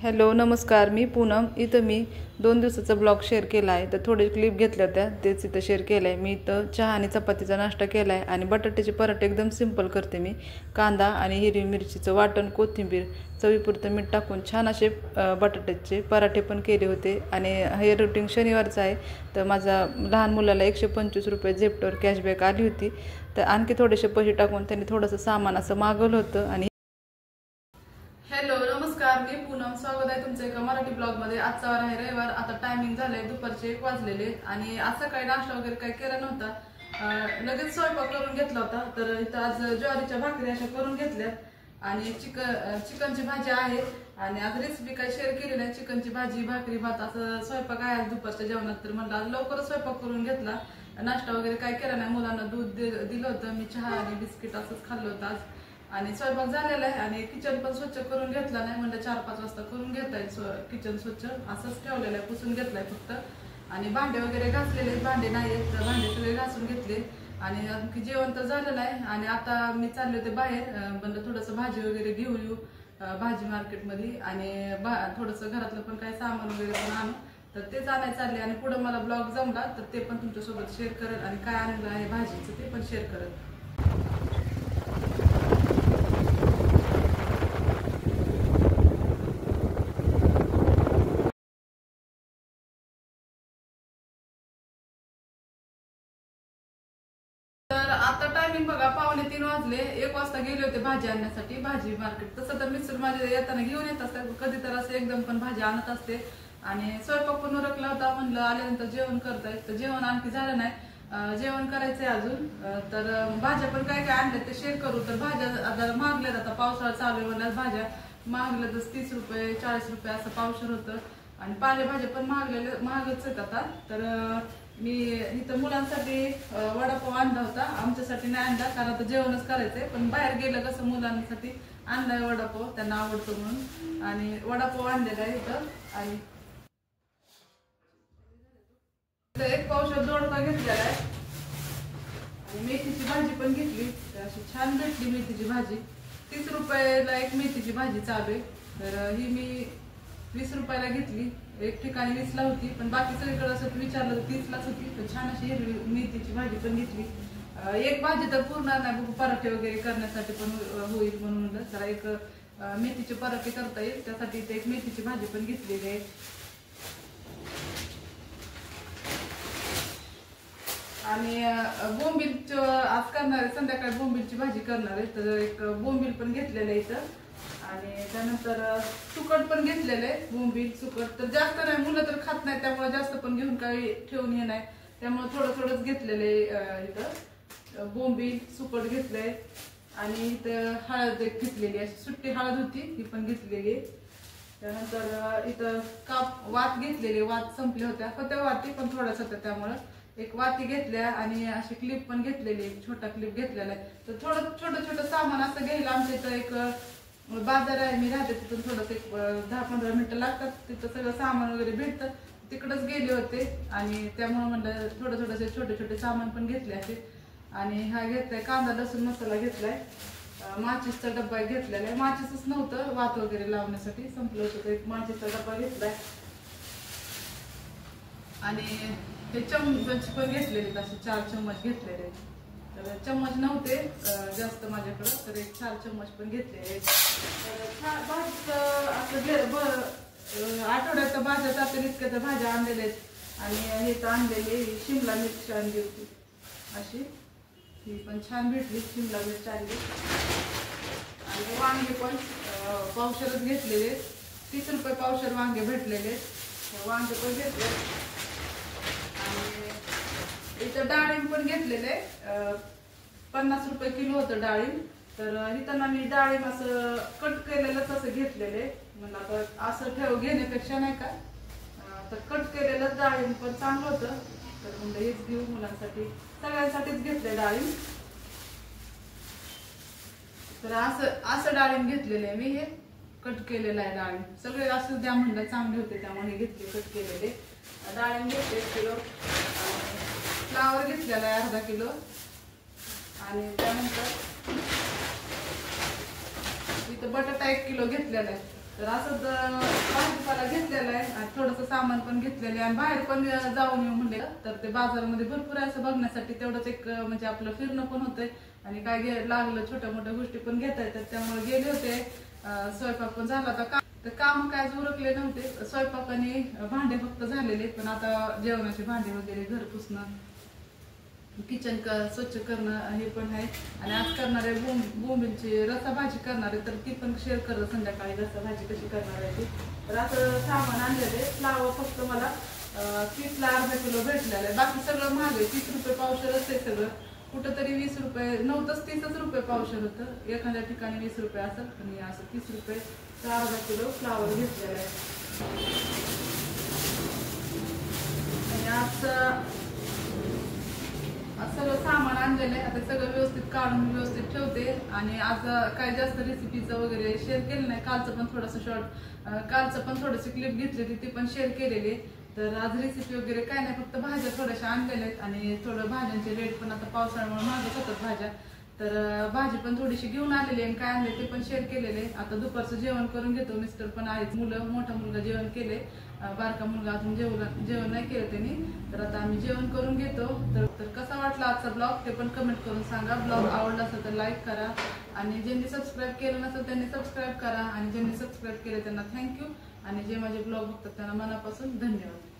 Hello नमस्कार, मी पूनम. इथं मी 2 दिवसाचा ब्लॉग शेअर केला आहे. तर थोडे क्लिप घेतल्या होत्या, तेच इथं शेअर केलं आहे. मी इथं चहा आणि चपातीचा नाश्ता केला आहे आणि बटाट्याचे पराठे एकदम सिंपल करते मी. कांदा आणि हिरवी मिरचीचं वाटण, कोथिंबीर, चवीपुरतं मीठ टाकून छान असे बटाट्याचे पराठे पण केले होते. आणि हे रुटीन शनिवारचं आहे. तर माझा लहान मुलाला 125 रुपये झेप्टोवर कॅशबॅक आली होती. तर आणखी थोडेसे पैसे टाकून त्यांनी थोडंसं सामान असं मागवलं होतं. आणि हॅलो नमस्कार, मी पूनम. स्वागत आहे तुमचं एका मराठी ब्लॉगमध्ये. आजचा वार आहे रविवार. आता टायमिंग झालंय दुपारचे 1 वाजलेले आणि आज सकाळी नाश्ता वगैरे काही केला नव्हता. लगेच स्वयंपाक करून घेतला होता. तर इथं आज ज्वारीच्या भाकरी अशा करून घेतल्यात आणि चिकनची भाजी आहे. आणि आज रेसिपी काही शेअर केली नाही. चिकनची भाजी, भाकरी, भात असं स्वयंपाक आहे आज दुपारच्या जेवणात. तर म्हणलं आज लवकरच स्वयंपाक करून घेतला. नाश्ता वगैरे काय केला नाही. मुलांना दूध दिलं होतं मी, चहा आणि बिस्किट असंच खाल्लं होतं आज. आणि स्वयंपाक झालेला आहे आणि किचन पण स्वच्छ करून घेतला नाही. म्हणजे 4-5 वाजता करून घेता येईल किचन स्वच्छ. असंच ठेवलेलं आहे, पुसून घेतलाय फक्त. आणि भांडे वगैरे घासलेले, भांडे नाही आहेत तर भांडे सगळे घासून घेतले. आणि आणखी जेवण तर झालेलं आहे. आणि आता मी चालले होते बाहेर, म्हणजे थोडंसं भाजी वगैरे घेऊन येऊ भाजी मार्केटमध्ये. आणि थोडंसं घरातलं पण काही सामान वगैरे पण आणू. तर तेच आणायला चालले. आणि पुढे मला ब्लॉग जमला तर ते पण तुमच्यासोबत शेअर करेल. आणि काय आणलं आहे भाजीचं ते पण शेअर करेल. आता टायमिंग बघा 2:45 वाजले. 1 वाजता गेले होते भाजी आणण्यासाठी भाजी मार्केट. तसं तर मिस्टर माझे येताना घेऊन येत असतात, कधी तर असं एकदम पण भाजी आणत असते. आणि स्वयंपाक पण उरकला होता. म्हणलं आल्यानंतर जेवण करताय, तर जेवण आणखी झालं नाही. जेवण करायचंय अजून. तर भाज्या पण काय काय आणल्या ते शेअर करू. तर भाज्या आता महागल्यात. आता पावसाळा चालू आहे म्हणल्यास भाज्या महागल्या. तर 30 रुपये 40 रुपये असं पावशेर होतं. आणि पालेभाज्या पण महागच आहेत आता. तर मी इथं मुलांसाठी वडापाव आणला होता. आमच्यासाठी नाही आणला कारण आता जेवणच करायचंय. पण बाहेर गेलं कसं मुलांसाठी आणलाय वडापाव, त्यांना आवडतो म्हणून. आणि वडापाव आणलेला आहे इथं. आणि 1 पावशेर दोडका घेतलेला आहे. आणि मेथीची भाजी पण घेतली. अशी छान भेटली मेथीची भाजी. 30 रुपयाला एक मेथीची भाजी चालू आहे. तर ही मी 20 रुपयाला घेतली. एक ठिकाणी 20ला होती, पण बाकी सगळीकडे असं विचारलं तर 30लाच होती. तर छान अशी हिरवी मेथीची भाजी पण घेतली. एक भाजी तर पूर्ण नाही, पराठे वगैरे करण्यासाठी पण होईल म्हणून म्हणलं जरा एक मेथीचे पराठे करता येईल त्यासाठी इथे एक मेथीची भाजी पण घेतलेली आहे. आणि बोंबील आज करणार आहे, संध्याकाळी बोंबीलची भाजी करणार आहे. तर एक बोंबील पण घेतलेलं आहे इथं. आणि त्यानंतर सुकट पण घेतलेलं आहे, बोंबील सुकट. तर जास्त नाही, मुलं तर खात नाही त्यामुळे जास्त पण घेऊन काही ठेवून हे नाही. त्यामुळे थोडंच घेतलेलं आहे इथं. बोंबील सुकट घेतलंय. आणि इथं हळद एक घेतलेली, अशी सुट्टी हळद होती ती पण घेतलेली. त्यानंतर इथं वात घेतलेली, वात संपल्या होत्या वाती पण थोड्याच होत्या त्यामुळं एक वाती घेतल्या. आणि अशी क्लिप पण घेतलेली, एक छोटा क्लिप घेतलेला आहे. तर थोडं छोटं सामान असं घ्यायला आमच्या इथं एक बाजार आहे, मी राहते तिथून थोडंसं एक 10-15 मिनिटं लागतात. तिथं सगळं सामान वगैरे भेटतं. तिकडच गेले होते आणि त्यामुळे म्हणलं थोडे छोटे सामान पण घेतले असे. आणि हा घेतलाय कांदा लसूण मसाला घेतलाय. माचीसचा डब्बा घेतलेला आहे. माचीसच नव्हतं, वात वगैरे लावण्यासाठी संपलं होतं तर एक माचीसचा डब्बा घेतलाय. आणि हे चम्मच पण घेतलेले, असे 4 चम्मच घेतलेले. तर चम्मच नव्हते जास्त माझ्याकडं, तर एक 4 चम्मच पण घेतले. आठवड्यात भाज्या जातील इतक्या तर भाज्या आणलेल्या आहेत. आणि हे तर आणलेली शिमला मिरची आणली होती अशी, ही पण छान भेटली शिमला मिरची आणली. आणि वांगे पण पावशेरच घेतलेले, 30 रुपये पावशेर वांगे भेटलेले, वांगे पण घेतले. आणि इथं डाळिंब पण घेतलेले, 50 रुपये किलो होतं डाळिंब. तर इथं मी डाळिंब असं कट केलेलंच असं घेतलेले. म्हणलं आता असं घेण्यापेक्षा नाही का, तर कट केलेलं डाळिंब पण चांगलं होतं. तर म्हणलं हेच घेऊ मुलांसाठी, सगळ्यांसाठीच घेतले डाळिंब. तर असं डाळिंब घेतलेले मी, हे कट केलेलं आहे डाळिंब. सगळे असं द्या म्हणलं, चांगले होते त्यामुळे हे घेतले कट केलेले. डाळिंब घेतले 1 किलो. फ्लावर घेतलेला आहे अर्धा किलो. आणि त्यानंतर इथं बटाटा 1 किलो घेतलेला आहे. तर असंच भाजीपाला घेतलेला आहे आणि थोडंसं सामान पण घेतलेलं आहे आणि बाहेर पण जाऊन येऊ म्हणले. तर ते बाजारामध्ये भरपूर आहे असं बघण्यासाठी, तेवढंच एक म्हणजे आपलं फिरणं पण होतंय आणि काय लागलं छोट्या मोठ्या गोष्टी पण घेता येतात. त्यामुळे गेले होते. स्वयंपाक पण झाला होता. तर काम काय उरकले नव्हते, स्वयंपाक आणि भांडे फक्त झालेले. पण आता जेवणाचे भांडे वगैरे, घर पुसणं, किचन स्वच्छ करणं हे पण आहे. आणि आज करणार आहे बोंबीलची रस्सा भाजी करणार आहे, तर ती पण शेअर करत संध्याकाळी रस्सा भाजी कशी करणार आहे ती. तर असं सामान आणलेलं आहे. फ्लावर फक्त मला 30ला अर्धा किलो भेटलेलं आहे. बाकी सगळं महाग आहे. 30 रुपये पावशेरच आहे सगळं. कुठंतरी 20 रुपये नव्हतंच, 30च रुपये पावशेर होतं. एखाद्या ठिकाणी 20 रुपये असेल, आणि असं 30 रुपये अर्धा किलो फ्लावर घेतलेला आहे. आणि आज सगळं सामान आणलेलं आहे. आता सगळं व्यवस्थित काढून व्यवस्थित ठेवते. आणि आज काही जास्त रेसिपीचं वगैरे शेअर केलं नाही. कालचं पण थोडंसं कालचं पण थोडंसं क्लिप घेतली होती, ती पण शेअर केलेली. तर आज रेसिपी वगैरे काय नाही, फक्त भाज्या थोड्याशा आणलेल्या आहेत. आणि थोडं भाज्यांचे रेट पण आता पावसाळ्यामुळे महागच होतात भाज्या. तर भाजी पण थोडीशी घेऊन आलेली आहे, काय आणले ते पण शेअर केलेले. आता दुपारचं जेवण करून घेतो. मिस्टर पण आहेत, मोठा मुलगा जेवण केले, बारका मुलगा अजून जेवण नाही केलं त्यांनी. तर आता आम्ही जेवण करून घेतो. तर कसा वाटला आजचा ब्लॉग ते पण कमेंट करून सांगा. ब्लॉग आवडला असेल तर लाईक करा, आणि ज्यांनी सबस्क्राईब केलं नसेल त्यांनी सबस्क्राईब करा, आणि ज्यांनी सबस्क्राईब केलं त्यांना थँक्यू, आणि जे माझे ब्लॉग बघतात त्यांना मनापासून धन्यवाद.